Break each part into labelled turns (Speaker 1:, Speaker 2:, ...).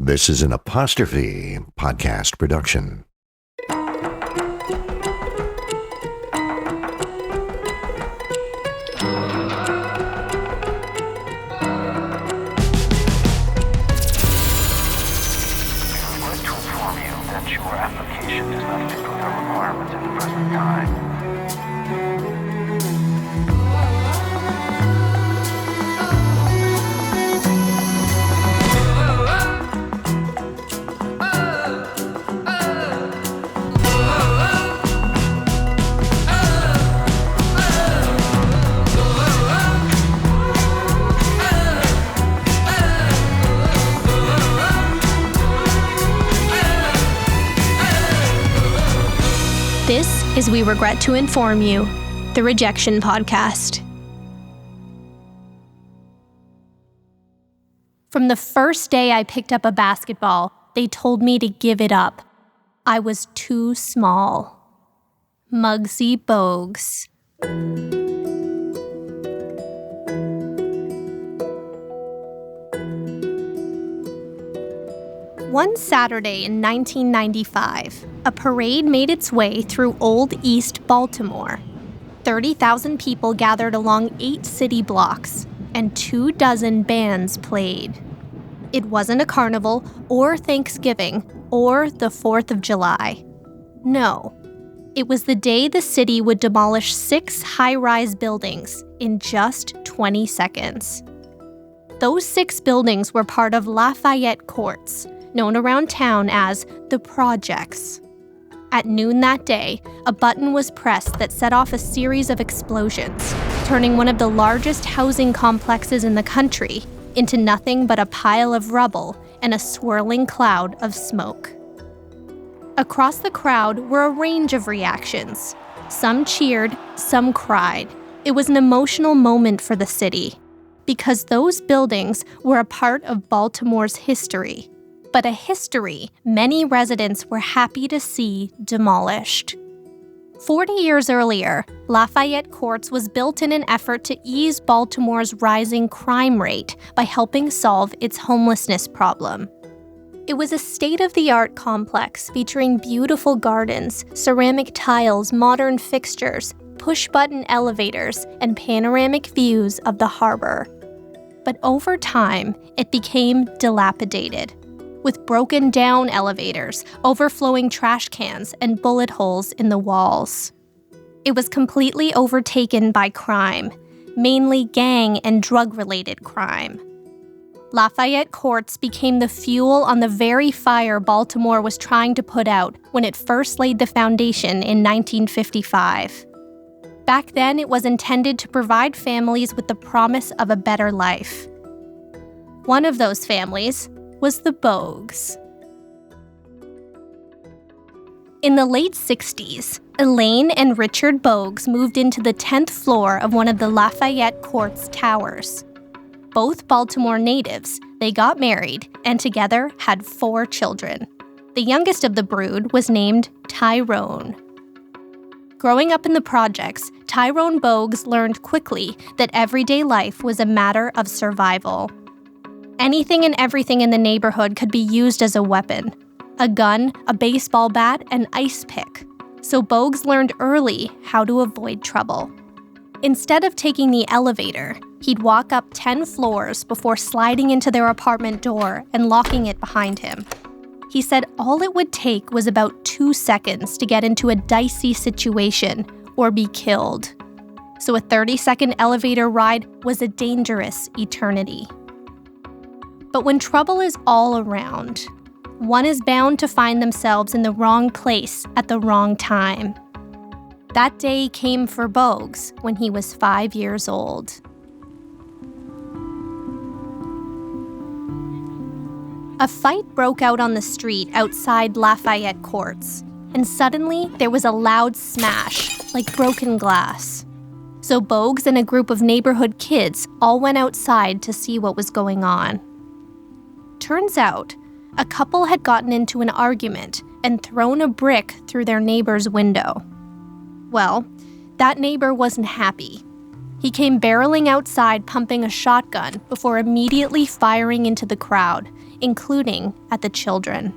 Speaker 1: This is an Apostrophe podcast production.
Speaker 2: Your application does not fit with our requirements at the present time.
Speaker 3: This is We Regret to Inform You, the Rejection podcast. From the first day I picked up a basketball, they told me to give it up. I was too small. Muggsy Bogues. One Saturday in 1995, a parade made its way through Old East Baltimore. 30,000 people gathered along 8 city blocks, and 24 bands played. It wasn't a carnival, or Thanksgiving, or the 4th of July. No, it was the day the city would demolish 6 high-rise buildings in just 20 seconds. Those 6 buildings were part of Lafayette Courts, known around town as the Projects. At noon that day, a button was pressed that set off a series of explosions, turning one of the largest housing complexes in the country into nothing but a pile of rubble and a swirling cloud of smoke. Across the crowd were a range of reactions. Some cheered, some cried. It was an emotional moment for the city, because those buildings were a part of Baltimore's history. But a history many residents were happy to see demolished. 40 years earlier, Lafayette Courts was built in an effort to ease Baltimore's rising crime rate by helping solve its homelessness problem. It was a state-of-the-art complex featuring beautiful gardens, ceramic tiles, modern fixtures, push-button elevators, and panoramic views of the harbor. But over time, it became dilapidated, with broken-down elevators, overflowing trash cans, and bullet holes in the walls. It was completely overtaken by crime, mainly gang and drug-related crime. Lafayette Courts became the fuel on the very fire Baltimore was trying to put out when it first laid the foundation in 1955. Back then, it was intended to provide families with the promise of a better life. One of those families was the Bogues. In the late 60s, Elaine and Richard Bogues moved into the 10th floor of one of the Lafayette Courts towers. Both Baltimore natives, they got married and together had 4 children. The youngest of the brood was named Tyrone. Growing up in the projects, Tyrone Bogues learned quickly that everyday life was a matter of survival. Anything and everything in the neighborhood could be used as a weapon. A gun, a baseball bat, an ice pick. So Bogues learned early how to avoid trouble. Instead of taking the elevator, he'd walk up 10 floors before sliding into their apartment door and locking it behind him. He said all it would take was about 2 seconds to get into a dicey situation or be killed. So a 30-second elevator ride was a dangerous eternity. But when trouble is all around, one is bound to find themselves in the wrong place at the wrong time. That day came for Bogues when he was 5 years old. A fight broke out on the street outside Lafayette Courts, and suddenly there was a loud smash, like broken glass. So Bogues and a group of neighborhood kids all went outside to see what was going on. Turns out, a couple had gotten into an argument and thrown a brick through their neighbor's window. Well, that neighbor wasn't happy. He came barreling outside pumping a shotgun before immediately firing into the crowd, including at the children.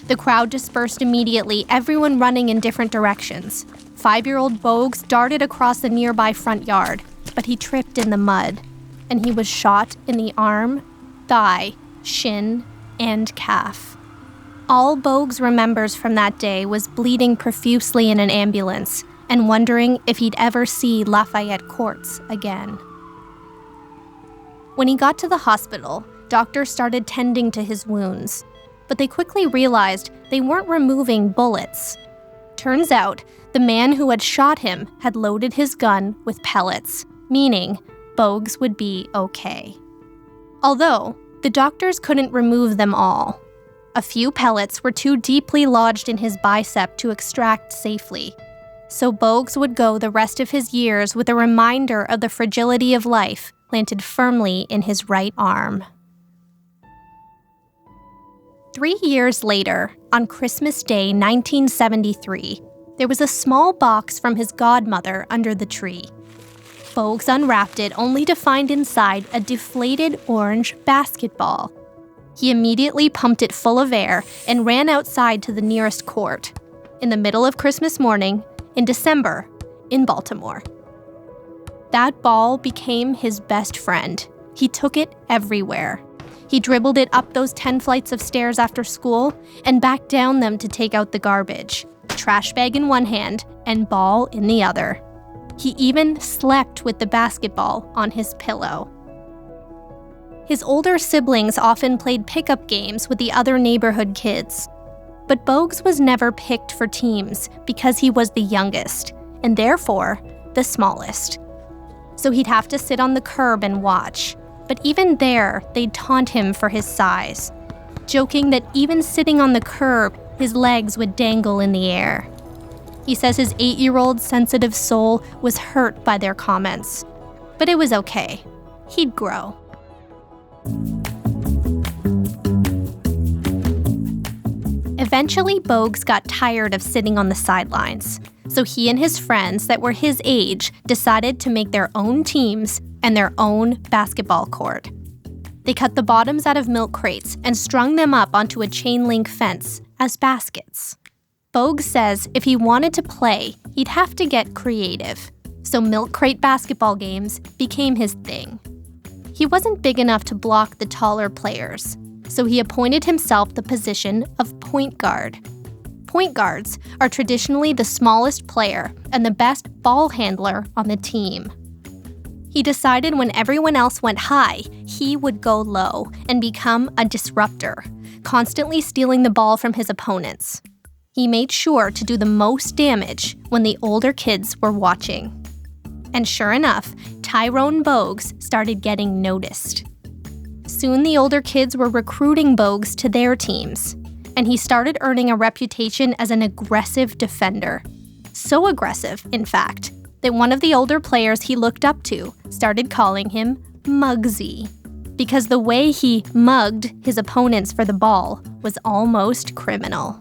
Speaker 3: The crowd dispersed immediately, everyone running in different directions. 5-year-old Bogues darted across the nearby front yard, but he tripped in the mud, and he was shot in the arm, thigh, shin, and calf. All Bogues remembers from that day was bleeding profusely in an ambulance and wondering if he'd ever see Lafayette Courts again. When he got to the hospital, doctors started tending to his wounds, but they quickly realized they weren't removing bullets. Turns out, the man who had shot him had loaded his gun with pellets, meaning Bogues would be okay. Although, the doctors couldn't remove them all. A few pellets were too deeply lodged in his bicep to extract safely, so Bogues would go the rest of his years with a reminder of the fragility of life planted firmly in his right arm. 3 years later, on Christmas Day 1973, there was a small box from his godmother under the tree. Bogues unwrapped it only to find inside a deflated orange basketball. He immediately pumped it full of air and ran outside to the nearest court, in the middle of Christmas morning, in December, in Baltimore. That ball became his best friend. He took it everywhere. He dribbled it up those 10 flights of stairs after school and back down them to take out the garbage, trash bag in one hand and ball in the other. He even slept with the basketball on his pillow. His older siblings often played pickup games with the other neighborhood kids. But Bogues was never picked for teams because he was the youngest, and therefore, the smallest. So he'd have to sit on the curb and watch. But even there, they'd taunt him for his size, joking that even sitting on the curb, his legs would dangle in the air. He says his 8-year-old sensitive soul was hurt by their comments. But it was okay. He'd grow. Eventually, Bogues got tired of sitting on the sidelines, so he and his friends that were his age decided to make their own teams and their own basketball court. They cut the bottoms out of milk crates and strung them up onto a chain-link fence as baskets. Bogues says if he wanted to play, he'd have to get creative, so milk crate basketball games became his thing. He wasn't big enough to block the taller players, so he appointed himself the position of point guard. Point guards are traditionally the smallest player and the best ball handler on the team. He decided when everyone else went high, he would go low and become a disruptor, constantly stealing the ball from his opponents. He made sure to do the most damage when the older kids were watching. And sure enough, Tyrone Bogues started getting noticed. Soon the older kids were recruiting Bogues to their teams, and he started earning a reputation as an aggressive defender. So aggressive, in fact, that one of the older players he looked up to started calling him Muggsy, because the way he mugged his opponents for the ball was almost criminal.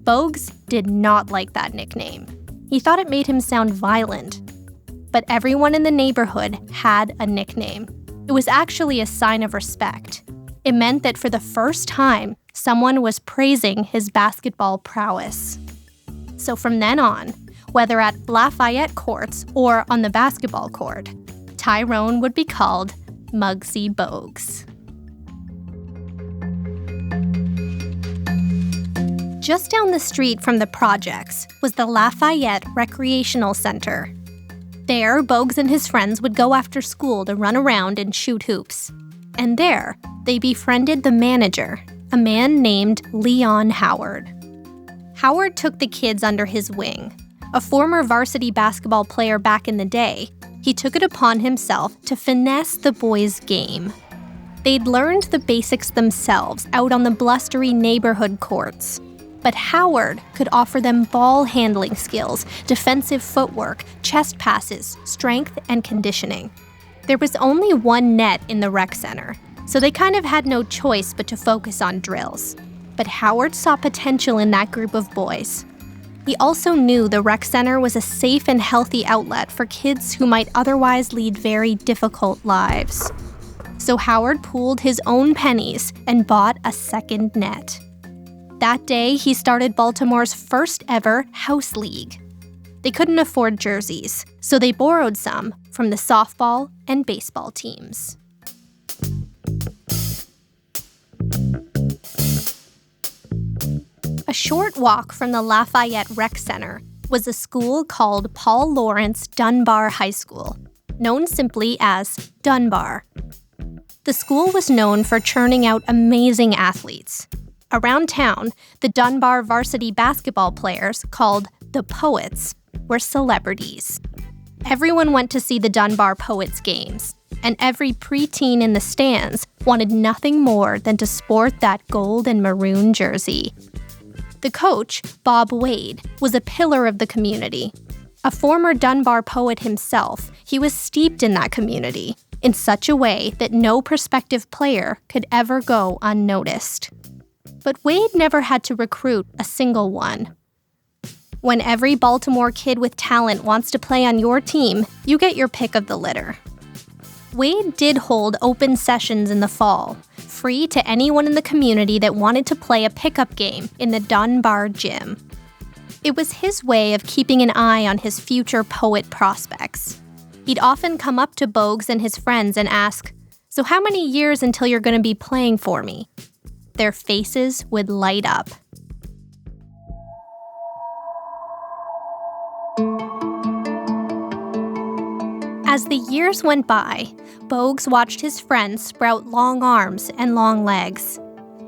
Speaker 3: Bogues did not like that nickname. He thought it made him sound violent. But everyone in the neighborhood had a nickname. It was actually a sign of respect. It meant that for the first time, someone was praising his basketball prowess. So from then on, whether at Lafayette Courts or on the basketball court, Tyrone would be called Muggsy Bogues. Just down the street from the projects was the Lafayette Recreational Center. There, Bogues and his friends would go after school to run around and shoot hoops. And there, they befriended the manager, a man named Leon Howard. Howard took the kids under his wing. A former varsity basketball player back in the day, he took it upon himself to finesse the boys' game. They'd learned the basics themselves out on the blustery neighborhood courts. But Howard could offer them ball handling skills, defensive footwork, chest passes, strength, and conditioning. There was only one net in the rec center, so they kind of had no choice but to focus on drills. But Howard saw potential in that group of boys. He also knew the rec center was a safe and healthy outlet for kids who might otherwise lead very difficult lives. so Howard pooled his own pennies and bought a second net. That day, he started Baltimore's first ever house league. They couldn't afford jerseys, so they borrowed some from the softball and baseball teams. A short walk from the Lafayette Rec Center was a school called Paul Laurence Dunbar High School, known simply as Dunbar. The school was known for churning out amazing athletes. Around town, the Dunbar varsity basketball players, called the Poets, were celebrities. Everyone went to see the Dunbar Poets games, and every preteen in the stands wanted nothing more than to sport that gold and maroon jersey. The coach, Bob Wade, was a pillar of the community. A former Dunbar poet himself, he was steeped in that community in such a way that no prospective player could ever go unnoticed. But Wade never had to recruit a single one. When every Baltimore kid with talent wants to play on your team, you get your pick of the litter. Wade did hold open sessions in the fall, free to anyone in the community that wanted to play a pickup game in the Dunbar gym. It was his way of keeping an eye on his future poet prospects. He'd often come up to Bogues and his friends and ask, "So how many years until you're going to be playing for me?" Their faces would light up. As the years went by, Bogues watched his friends sprout long arms and long legs.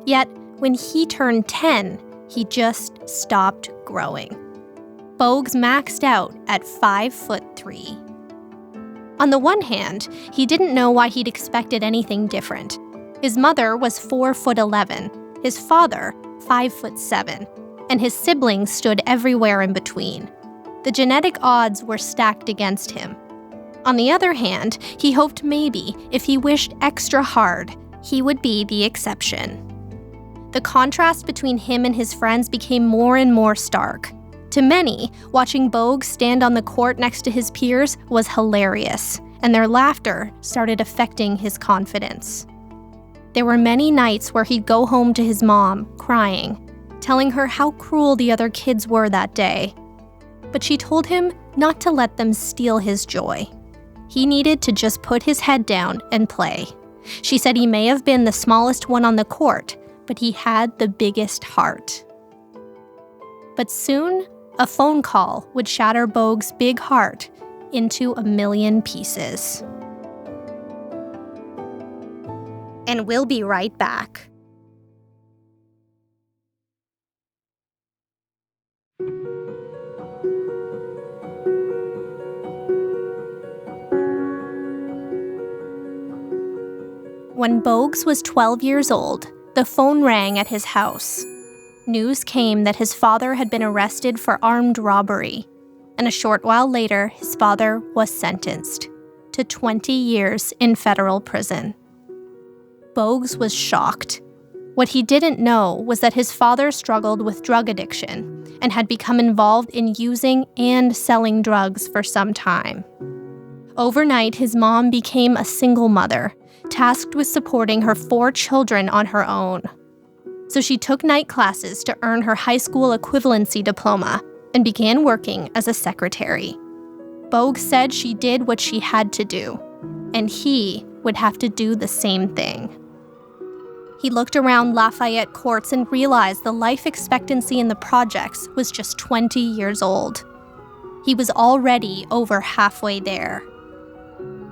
Speaker 3: Yet, when he turned 10, he just stopped growing. Bogues maxed out at 5'3". On the one hand, he didn't know why he'd expected anything different. His mother was 4'11", his father 5'7", and his siblings stood everywhere in between. The genetic odds were stacked against him. On the other hand, he hoped maybe, if he wished extra hard, he would be the exception. The contrast between him and his friends became more and more stark. To many, watching Bogues stand on the court next to his peers was hilarious, and their laughter started affecting his confidence. There were many nights where he'd go home to his mom, crying, telling her how cruel the other kids were that day. But she told him not to let them steal his joy. He needed to just put his head down and play. She said he may have been the smallest one on the court, but he had the biggest heart. But soon, a phone call would shatter Bogues' big heart into a million pieces. And we'll be right back. When Bogues was 12 years old, the phone rang at his house. News came that his father had been arrested for armed robbery, and a short while later, his father was sentenced to 20 years in federal prison. Bogues was shocked. What he didn't know was that his father struggled with drug addiction and had become involved in using and selling drugs for some time. Overnight, his mom became a single mother, tasked with supporting her 4 children on her own. So she took night classes to earn her high school equivalency diploma and began working as a secretary. Bogues said she did what she had to do, and he would have to do the same thing. He looked around Lafayette courts and realized the life expectancy in the projects was just 20 years old. He was already over halfway there.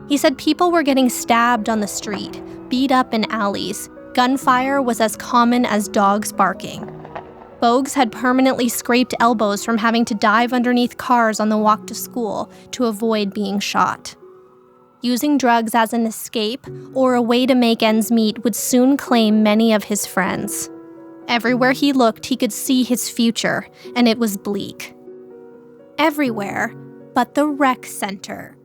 Speaker 3: He said people were getting stabbed on the street, beat up in alleys. Gunfire was as common as dogs barking. Bogues had permanently scraped elbows from having to dive underneath cars on the walk to school to avoid being shot. Using drugs as an escape or a way to make ends meet would soon claim many of his friends. Everywhere he looked, he could see his future, and it was bleak. Everywhere but the rec center.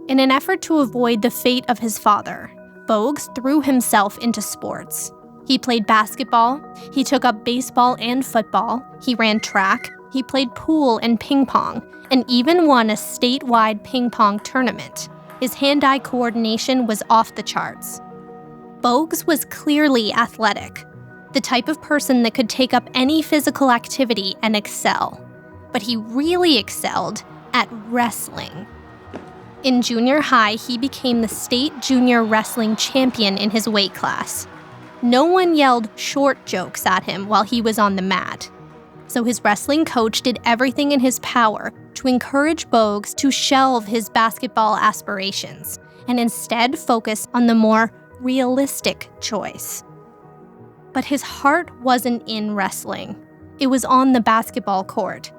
Speaker 3: In an effort to avoid the fate of his father, Bogues threw himself into sports. He played basketball, he took up baseball and football, he ran track, he played pool and ping pong, and even won a statewide ping pong tournament. His hand-eye coordination was off the charts. Bogues was clearly athletic, the type of person that could take up any physical activity and excel. But he really excelled at wrestling. In junior high, he became the state junior wrestling champion in his weight class. No one yelled short jokes at him while he was on the mat. So his wrestling coach did everything in his power to encourage Bogues to shelve his basketball aspirations and instead focus on the more realistic choice. But his heart wasn't in wrestling. It was on the basketball court.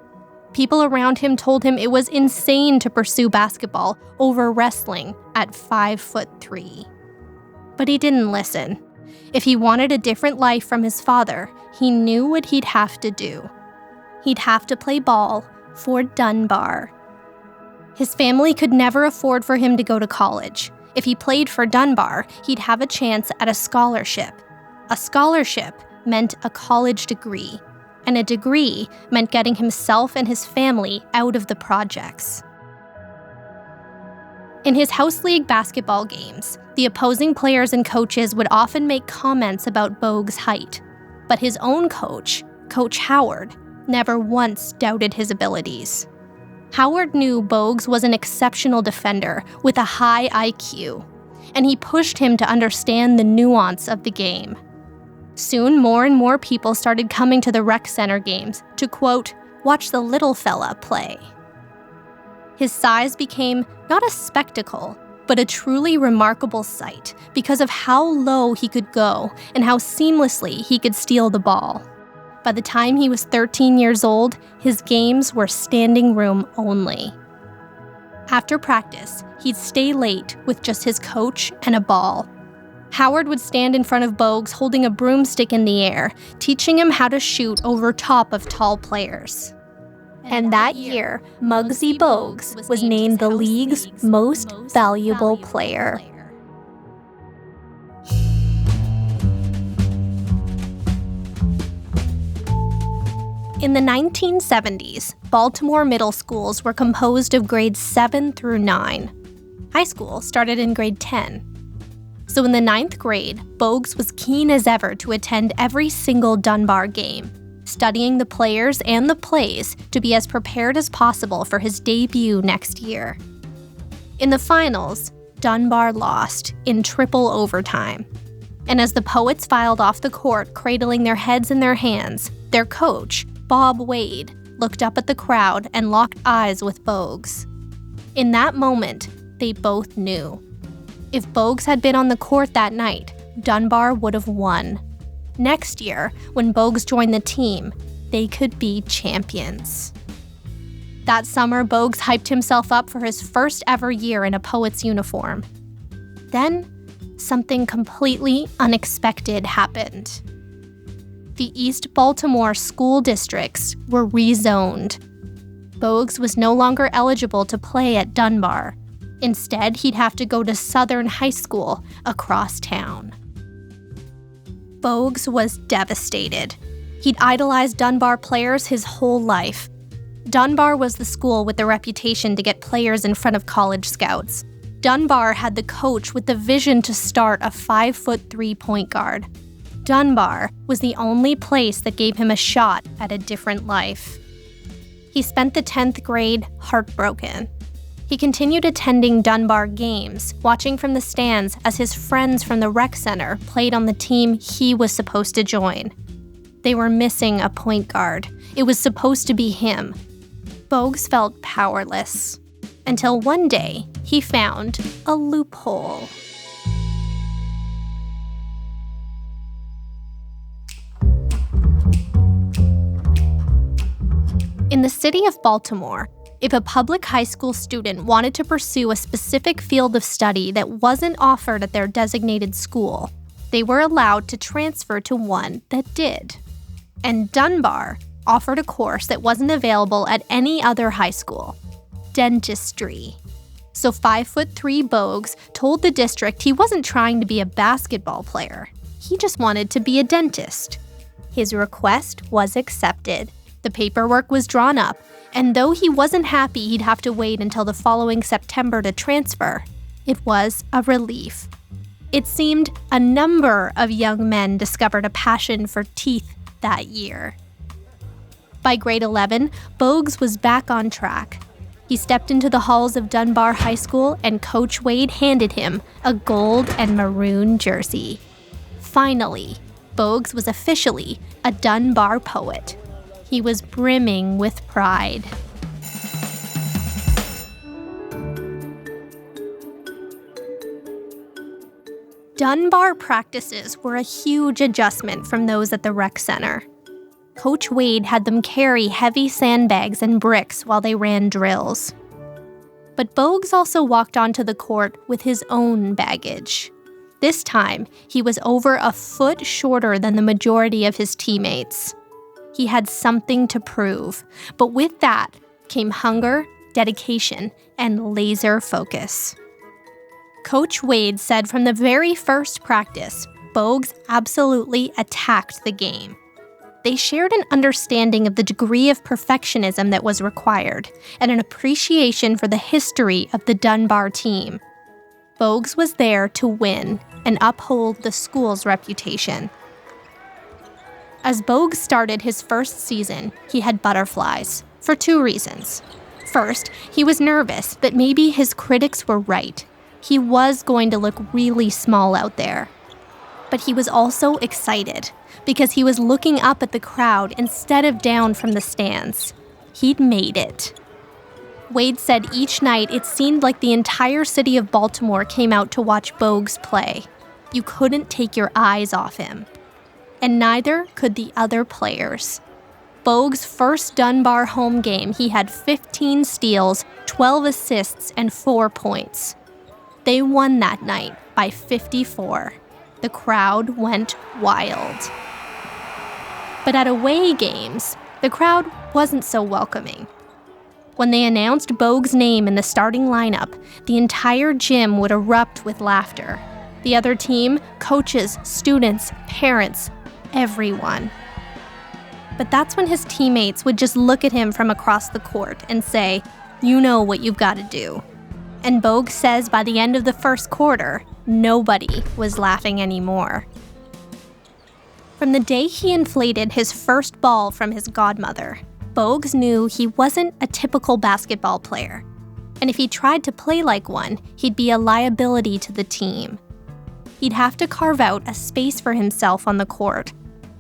Speaker 3: People around him told him it was insane to pursue basketball over wrestling at 5'3". But he didn't listen. If he wanted a different life from his father, he knew what he'd have to do. He'd have to play ball for Dunbar. His family could never afford for him to go to college. If he played for Dunbar, he'd have a chance at a scholarship. A scholarship meant a college degree, and a degree meant getting himself and his family out of the projects. In his house league basketball games, the opposing players and coaches would often make comments about Bogues' height, but his own coach, Coach Howard, never once doubted his abilities. Howard knew Bogues was an exceptional defender with a high IQ, and he pushed him to understand the nuance of the game. Soon, more and more people started coming to the rec center games to, quote, watch the little fella play. His size became not a spectacle, but a truly remarkable sight because of how low he could go and how seamlessly he could steal the ball. By the time he was 13 years old, his games were standing room only. After practice, he'd stay late with just his coach and a ball. Howard would stand in front of Bogues holding a broomstick in the air, teaching him how to shoot over top of tall players. And that year, Muggsy Bogues was named the league's most valuable player. In the 1970s, Baltimore middle schools were composed of grades 7 through 9. High school started in grade 10. So in the 9th grade, Bogues was keen as ever to attend every single Dunbar game, studying the players and the plays to be as prepared as possible for his debut next year. In the finals, Dunbar lost in triple overtime. And as the Poets filed off the court, cradling their heads in their hands, their coach, Bob Wade, looked up at the crowd and locked eyes with Bogues. In that moment, they both knew. If Bogues had been on the court that night, Dunbar would have won. Next year, when Bogues joined the team, they could be champions. That summer, Bogues hyped himself up for his first ever year in a Poets uniform. Then, something completely unexpected happened. The East Baltimore school districts were rezoned. Bogues was no longer eligible to play at Dunbar. Instead, he'd have to go to Southern High School across town. Bogues was devastated. He'd idolized Dunbar players his whole life. Dunbar was the school with the reputation to get players in front of college scouts. Dunbar had the coach with the vision to start a 5'3" point guard. Dunbar was the only place that gave him a shot at a different life. He spent the 10th grade heartbroken. He continued attending Dunbar games, watching from the stands as his friends from the rec center played on the team he was supposed to join. They were missing a point guard. It was supposed to be him. Bogues felt powerless. Until one day, he found a loophole. In the city of Baltimore, if a public high school student wanted to pursue a specific field of study that wasn't offered at their designated school, they were allowed to transfer to one that did. And Dunbar offered a course that wasn't available at any other high school: dentistry. So 5'3" Bogues told the district he wasn't trying to be a basketball player. He just wanted to be a dentist. His request was accepted. The paperwork was drawn up, and though he wasn't happy he'd have to wait until the following September to transfer, it was a relief. It seemed a number of young men discovered a passion for teeth that year. By grade 11, Bogues was back on track. He stepped into the halls of Dunbar High School and Coach Wade handed him a gold and maroon jersey. Finally, Bogues was officially a Dunbar poet. He was brimming with pride. Dunbar practices were a huge adjustment from those at the rec center. Coach Wade had them carry heavy sandbags and bricks while they ran drills. But Bogues also walked onto the court with his own baggage. This time, he was over a foot shorter than the majority of his teammates. He had something to prove, but with that came hunger, dedication, and laser focus. Coach Wade said from the very first practice, Bogues absolutely attacked the game. They shared an understanding of the degree of perfectionism that was required and an appreciation for the history of the Dunbar team. Bogues was there to win and uphold the school's reputation. As Bogues started his first season, he had butterflies, for two reasons. First, he was nervous that maybe his critics were right. He was going to look really small out there. But he was also excited because he was looking up at the crowd instead of down from the stands. He'd made it. Wade said each night it seemed like the entire city of Baltimore came out to watch Bogues play. You couldn't take your eyes off him. And neither could the other players. Bogues' first Dunbar home game, he had 15 steals, 12 assists, and 4 points. They won that night by 54. The crowd went wild. But at away games, the crowd wasn't so welcoming. When they announced Bogues' name in the starting lineup, the entire gym would erupt with laughter. The other team, coaches, students, parents, everyone. But that's when his teammates would just look at him from across the court and say, "You know what you've got to do." And Bogues says by the end of the first quarter, nobody was laughing anymore. From the day he inflated his first ball from his godmother, Bogues knew he wasn't a typical basketball player. And if he tried to play like one, he'd be a liability to the team. He'd have to carve out a space for himself on the court,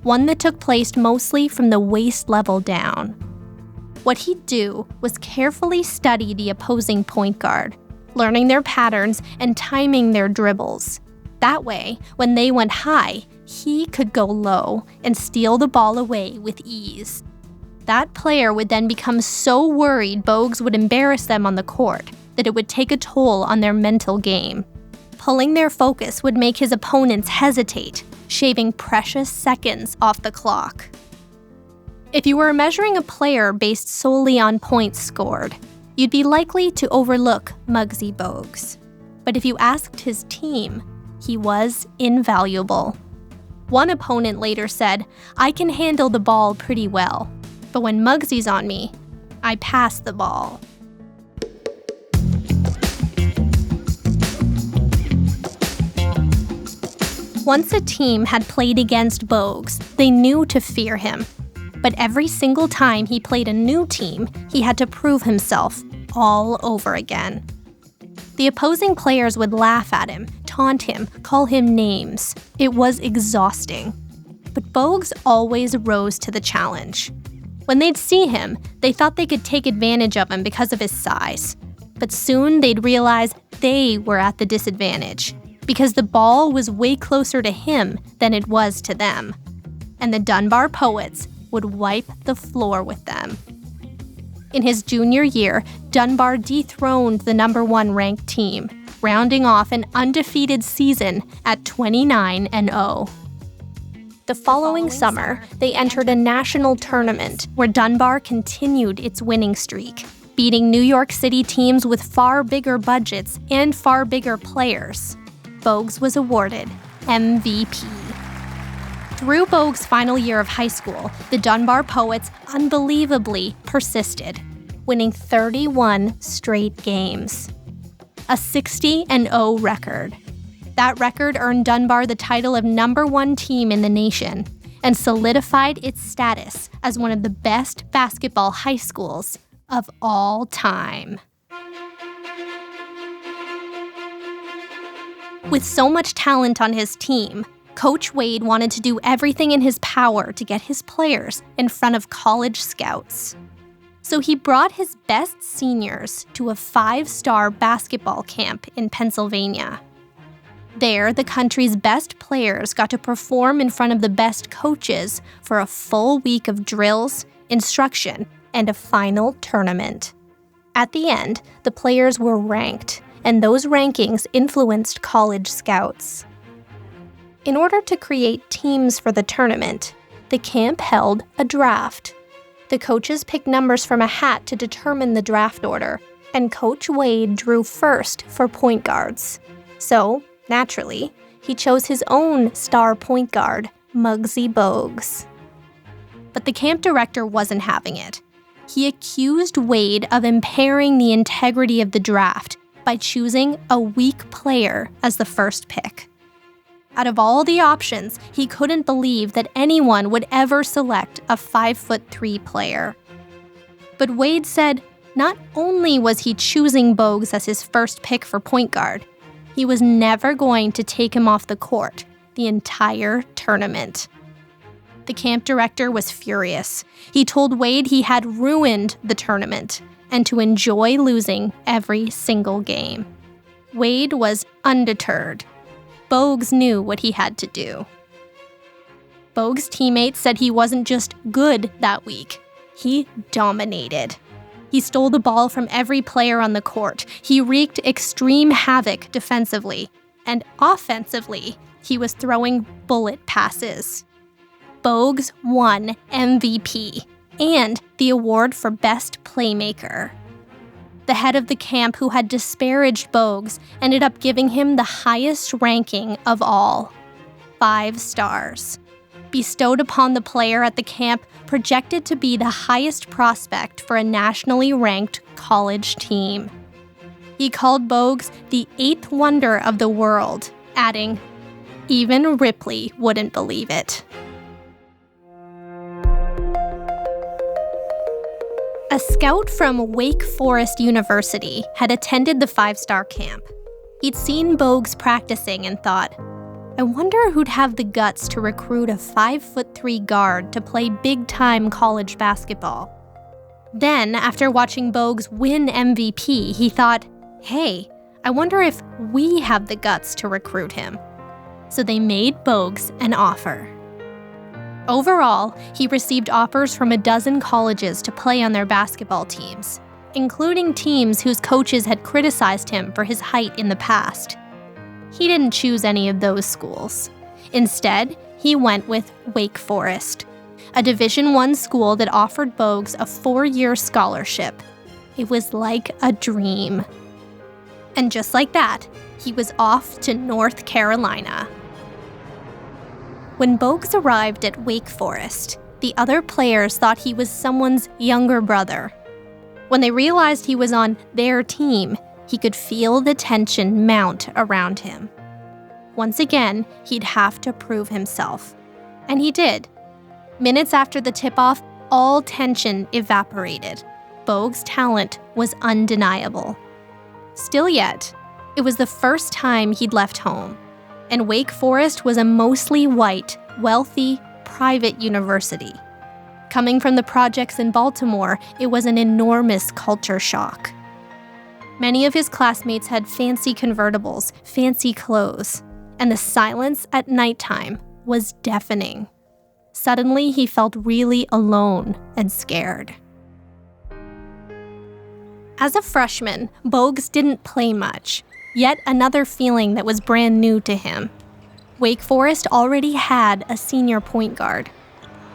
Speaker 3: one that took place mostly from the waist level down. What he'd do was carefully study the opposing point guard, learning their patterns and timing their dribbles. That way, when they went high, he could go low and steal the ball away with ease. That player would then become so worried Bogues would embarrass them on the court that it would take a toll on their mental game. Pulling their focus would make his opponents hesitate, shaving precious seconds off the clock. If you were measuring a player based solely on points scored, you'd be likely to overlook Muggsy Bogues. But if you asked his team, he was invaluable. One opponent later said, "I can handle the ball pretty well, but when Muggsy's on me, I pass the ball." Once a team had played against Bogues, they knew to fear him. But every single time he played a new team, he had to prove himself all over again. The opposing players would laugh at him, taunt him, call him names. It was exhausting. But Bogues always rose to the challenge. When they'd see him, they thought they could take advantage of him because of his size. But soon they'd realize they were at the disadvantage, because the ball was way closer to him than it was to them. And the Dunbar Poets would wipe the floor with them. In his junior year, Dunbar dethroned the number 1 ranked team, rounding off an undefeated season at 29-0. The following summer, they entered a national tournament where Dunbar continued its winning streak, beating New York City teams with far bigger budgets and far bigger players. Bogues was awarded MVP. Through Bogues' final year of high school, the Dunbar Poets unbelievably persisted, winning 31 straight games. a 60-0 record. That record earned Dunbar the title of #1 team in the nation and solidified its status as one of the best basketball high schools of all time. With so much talent on his team, Coach Wade wanted to do everything in his power to get his players in front of college scouts. So he brought his best seniors to a 5-star basketball camp in Pennsylvania. There, the country's best players got to perform in front of the best coaches for a full week of drills, instruction, and a final tournament. At the end, the players were ranked, and those rankings influenced college scouts. In order to create teams for the tournament, the camp held a draft. The coaches picked numbers from a hat to determine the draft order, and Coach Wade drew first for point guards. So, naturally, he chose his own star point guard, Muggsy Bogues. But the camp director wasn't having it. He accused Wade of impairing the integrity of the draft by choosing a weak player as the first pick. Out of all the options, he couldn't believe that anyone would ever select a 5'3" player. But Wade said not only was he choosing Bogues as his first pick for point guard, he was never going to take him off the court the entire tournament. The camp director was furious. He told Wade he had ruined the tournament and to enjoy losing every single game. Wade was undeterred. Bogues knew what he had to do. Bogues' teammates said he wasn't just good that week. He dominated. He stole the ball from every player on the court. He wreaked extreme havoc defensively. And offensively, he was throwing bullet passes. Bogues won MVP and the award for Best Playmaker. The head of the camp, who had disparaged Bogues, ended up giving him the highest ranking of all, 5 stars, bestowed upon the player at the camp projected to be the highest prospect for a nationally ranked college team. He called Bogues the 8th wonder of the world, adding, "Even Ripley wouldn't believe it." A scout from Wake Forest University had attended the 5-star camp. He'd seen Bogues practicing and thought, I wonder who'd have the guts to recruit a 5'3" guard to play big-time college basketball. Then, after watching Bogues win MVP, he thought, hey, I wonder if we have the guts to recruit him. So they made Bogues an offer. Overall, he received offers from a dozen colleges to play on their basketball teams, including teams whose coaches had criticized him for his height in the past. He didn't choose any of those schools. Instead, he went with Wake Forest, a Division I school that offered Bogues a 4-year scholarship. It was like a dream. And just like that, he was off to North Carolina. When Bogues arrived at Wake Forest, the other players thought he was someone's younger brother. When they realized he was on their team, he could feel the tension mount around him. Once again, he'd have to prove himself. And he did. Minutes after the tip-off, all tension evaporated. Bogues' talent was undeniable. Still yet, it was the first time he'd left home. And Wake Forest was a mostly white, wealthy, private university. Coming from the projects in Baltimore, it was an enormous culture shock. Many of his classmates had fancy convertibles, fancy clothes, and the silence at nighttime was deafening. Suddenly, he felt really alone and scared. As a freshman, Bogues didn't play much. Yet another feeling that was brand new to him. Wake Forest already had a senior point guard.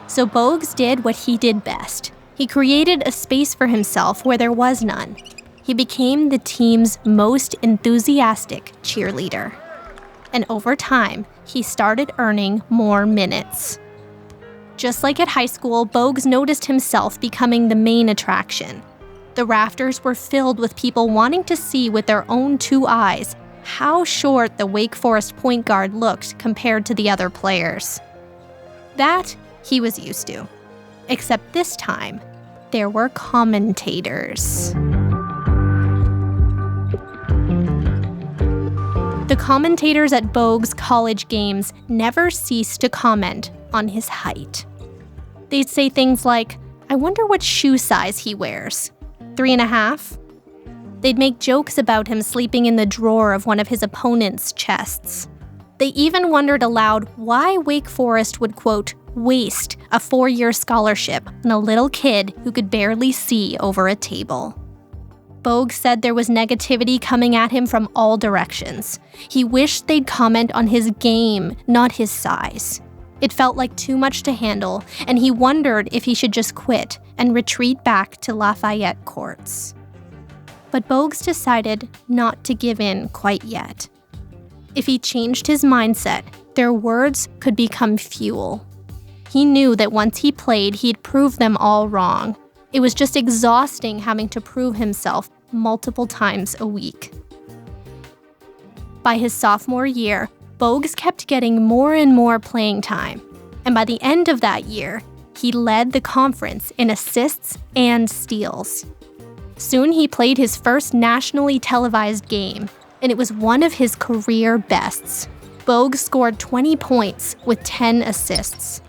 Speaker 3: So Bogues did what he did best. He created a space for himself where there was none. He became the team's most enthusiastic cheerleader. And over time, he started earning more minutes. Just like at high school, Bogues noticed himself becoming the main attraction. The rafters were filled with people wanting to see with their own two eyes how short the Wake Forest point guard looked compared to the other players. That he was used to. Except this time, there were commentators. The commentators at Bogues' college games never ceased to comment on his height. They'd say things like, "I wonder what shoe size he wears. 3.5?" They'd make jokes about him sleeping in the drawer of one of his opponent's chests. They even wondered aloud why Wake Forest would, quote, waste a 4-year scholarship on a little kid who could barely see over a table. Bogues said there was negativity coming at him from all directions. He wished they'd comment on his game, not his size. It felt like too much to handle, and he wondered if he should just quit and retreat back to Lafayette courts. But Bogues decided not to give in quite yet. If he changed his mindset, their words could become fuel. He knew that once he played, he'd prove them all wrong. It was just exhausting having to prove himself multiple times a week. By his sophomore year, Bogues kept getting more and more playing time, and by the end of that year, he led the conference in assists and steals. Soon he played his first nationally televised game, and it was one of his career bests. Bogues scored 20 points with 10 assists.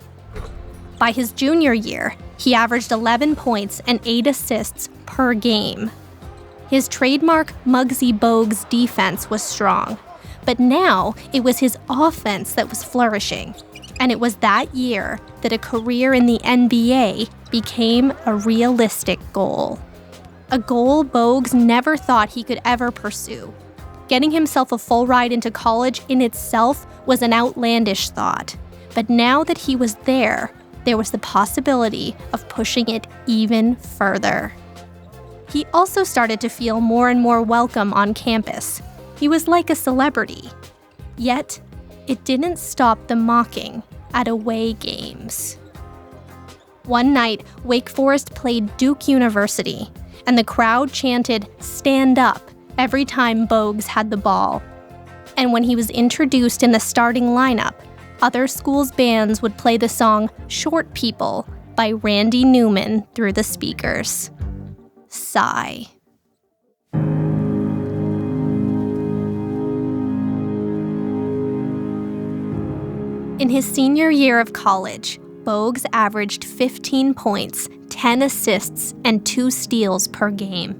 Speaker 3: By his junior year, he averaged 11 points and 8 assists per game. His trademark Muggsy Bogues defense was strong, but now it was his offense that was flourishing. And it was that year that a career in the NBA became a realistic goal. A goal Bogues never thought he could ever pursue. Getting himself a full ride into college in itself was an outlandish thought. But now that he was there was the possibility of pushing it even further. He also started to feel more and more welcome on campus. He was like a celebrity. Yet, it didn't stop the mocking at away games. One night, Wake Forest played Duke University, and the crowd chanted, "Stand up," every time Bogues had the ball. And when he was introduced in the starting lineup, other schools' bands would play the song "Short People" by Randy Newman through the speakers. Sigh. In his senior year of college, Bogues averaged 15 points, 10 assists, and 2 steals per game.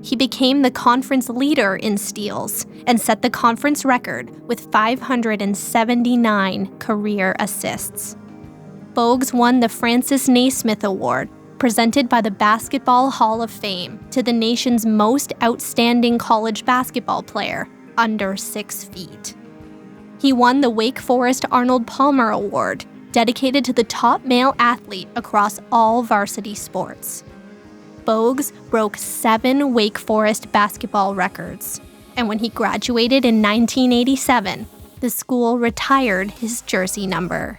Speaker 3: He became the conference leader in steals and set the conference record with 579 career assists. Bogues won the Francis Naismith Award, presented by the Basketball Hall of Fame to the nation's most outstanding college basketball player under 6 feet. He won the Wake Forest Arnold Palmer Award, dedicated to the top male athlete across all varsity sports. Bogues broke 7 Wake Forest basketball records, and when he graduated in 1987, the school retired his jersey number.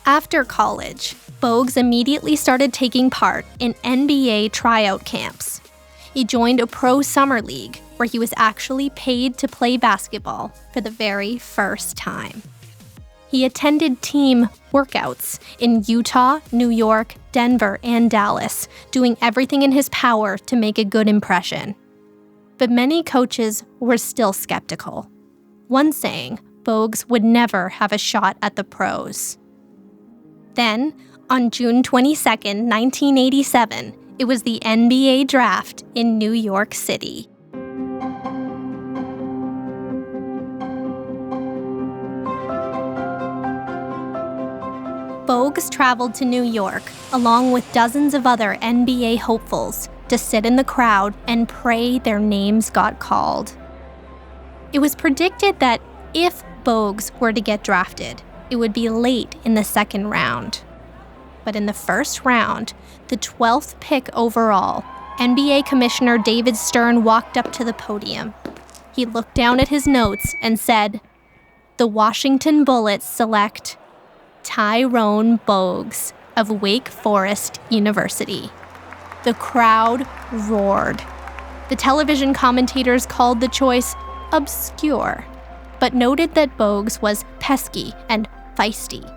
Speaker 3: After college, Bogues immediately started taking part in NBA tryout camps. He joined a pro summer league where he was actually paid to play basketball for the very first time. He attended team workouts in Utah, New York, Denver, and Dallas, doing everything in his power to make a good impression. But many coaches were still skeptical. One saying Bogues would never have a shot at the pros. Then, on June 22, 1987, it was the NBA draft in New York City. Bogues traveled to New York, along with dozens of other NBA hopefuls, to sit in the crowd and pray their names got called. It was predicted that if Bogues were to get drafted, it would be late in the second round. But in the first round, the 12th pick overall, NBA Commissioner David Stern walked up to the podium. He looked down at his notes and said, "The Washington Bullets select Tyrone Bogues of Wake Forest University." The crowd roared. The television commentators called the choice obscure, but noted that Bogues was pesky and feisty.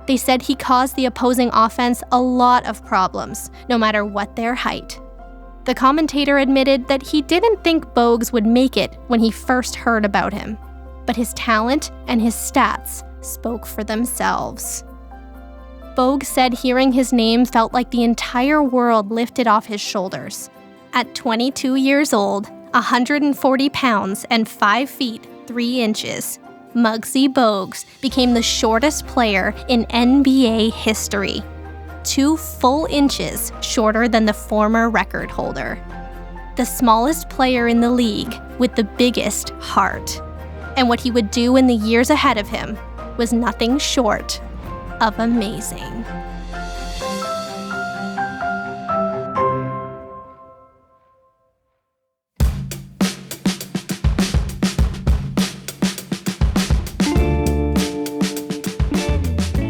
Speaker 3: They said he caused the opposing offense a lot of problems, no matter what their height. The commentator admitted that he didn't think Bogues would make it when he first heard about him, but his talent and his stats spoke for themselves. Bogues said hearing his name felt like the entire world lifted off his shoulders. At 22 years old, 140 pounds and 5 feet 3 inches, Muggsy Bogues became the shortest player in NBA history, 2 full inches shorter than the former record holder. The smallest player in the league with the biggest heart. And what he would do in the years ahead of him was nothing short of amazing.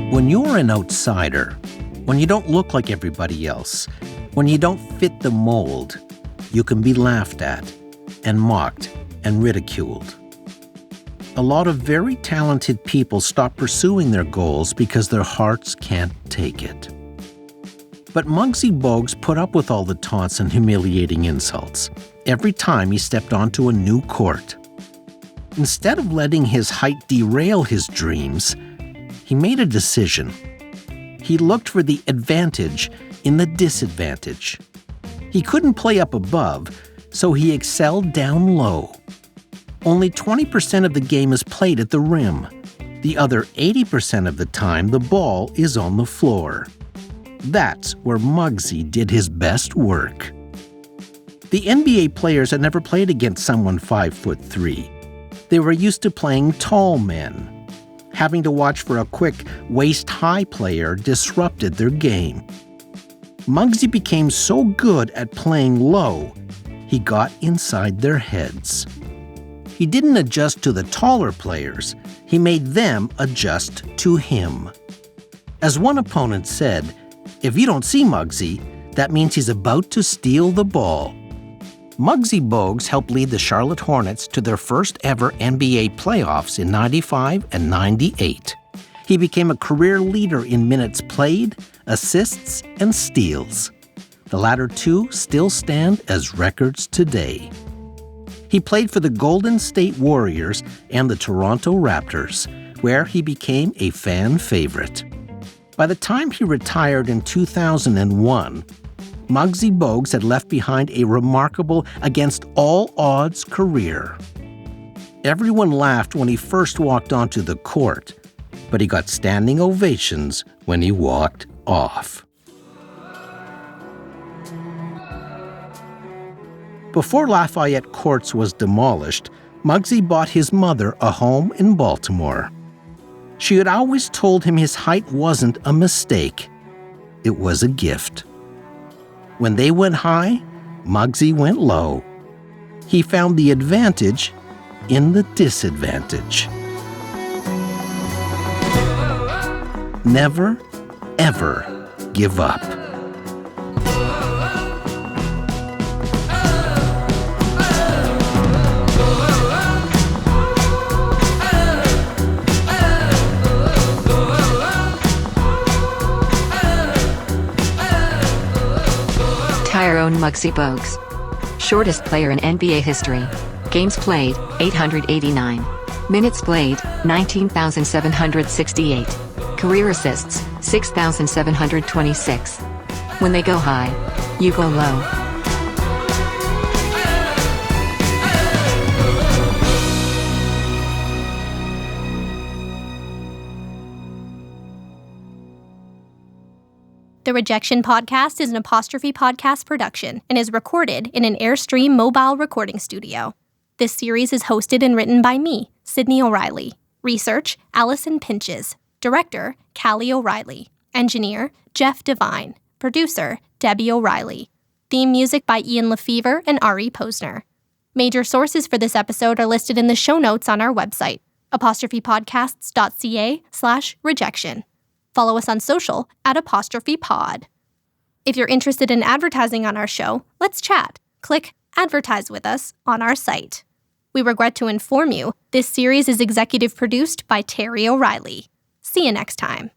Speaker 4: When you're an outsider, when you don't look like everybody else, when you don't fit the mold, you can be laughed at and mocked and ridiculed. A lot of very talented people stop pursuing their goals because their hearts can't take it. But Muggsy Bogues put up with all the taunts and humiliating insults every time he stepped onto a new court. Instead of letting his height derail his dreams, he made a decision. He looked for the advantage in the disadvantage. He couldn't play up above, so he excelled down low. Only 20% of the game is played at the rim. The other 80% of the time, the ball is on the floor. That's where Muggsy did his best work. The NBA players had never played against someone 5'3". They were used to playing tall men. Having to watch for a quick, waist-high player disrupted their game. Muggsy became so good at playing low, he got inside their heads. He didn't adjust to the taller players, he made them adjust to him. As one opponent said, if you don't see Muggsy, that means he's about to steal the ball. Muggsy Bogues helped lead the Charlotte Hornets to their first ever NBA playoffs in '95 and '98. He became a career leader in minutes played, assists, and steals. The latter two still stand as records today. He played for the Golden State Warriors and the Toronto Raptors, where he became a fan favorite. By the time he retired in 2001, Muggsy Bogues had left behind a remarkable, against-all-odds career. Everyone laughed when he first walked onto the court, but he got standing ovations when he walked off. Before Lafayette Courts was demolished, Muggsy bought his mother a home in Baltimore. She had always told him his height wasn't a mistake. It was a gift. When they went high, Muggsy went low. He found the advantage in the disadvantage. Never, ever give up.
Speaker 5: Tyrone Muggsy Bogues. Shortest player in NBA history. Games played, 889. Minutes played, 19,768. Career assists, 6,726. When they go high, you go low.
Speaker 3: The Rejection podcast is an Apostrophe Podcast production and is recorded in an Airstream mobile recording studio. This series is hosted and written by me, Sydney O'Reilly. Research, Allison Pinches. Director, Callie O'Reilly. Engineer, Jeff Devine. Producer, Debbie O'Reilly. Theme music by Ian Lefevre and Ari Posner. Major sources for this episode are listed in the show notes on our website, apostrophepodcasts.ca/rejection. Follow us on social @ApostrophePod. If you're interested in advertising on our show, let's chat. Click Advertise with us on our site. We regret to inform you, this series is executive produced by Terry O'Reilly. See you next time.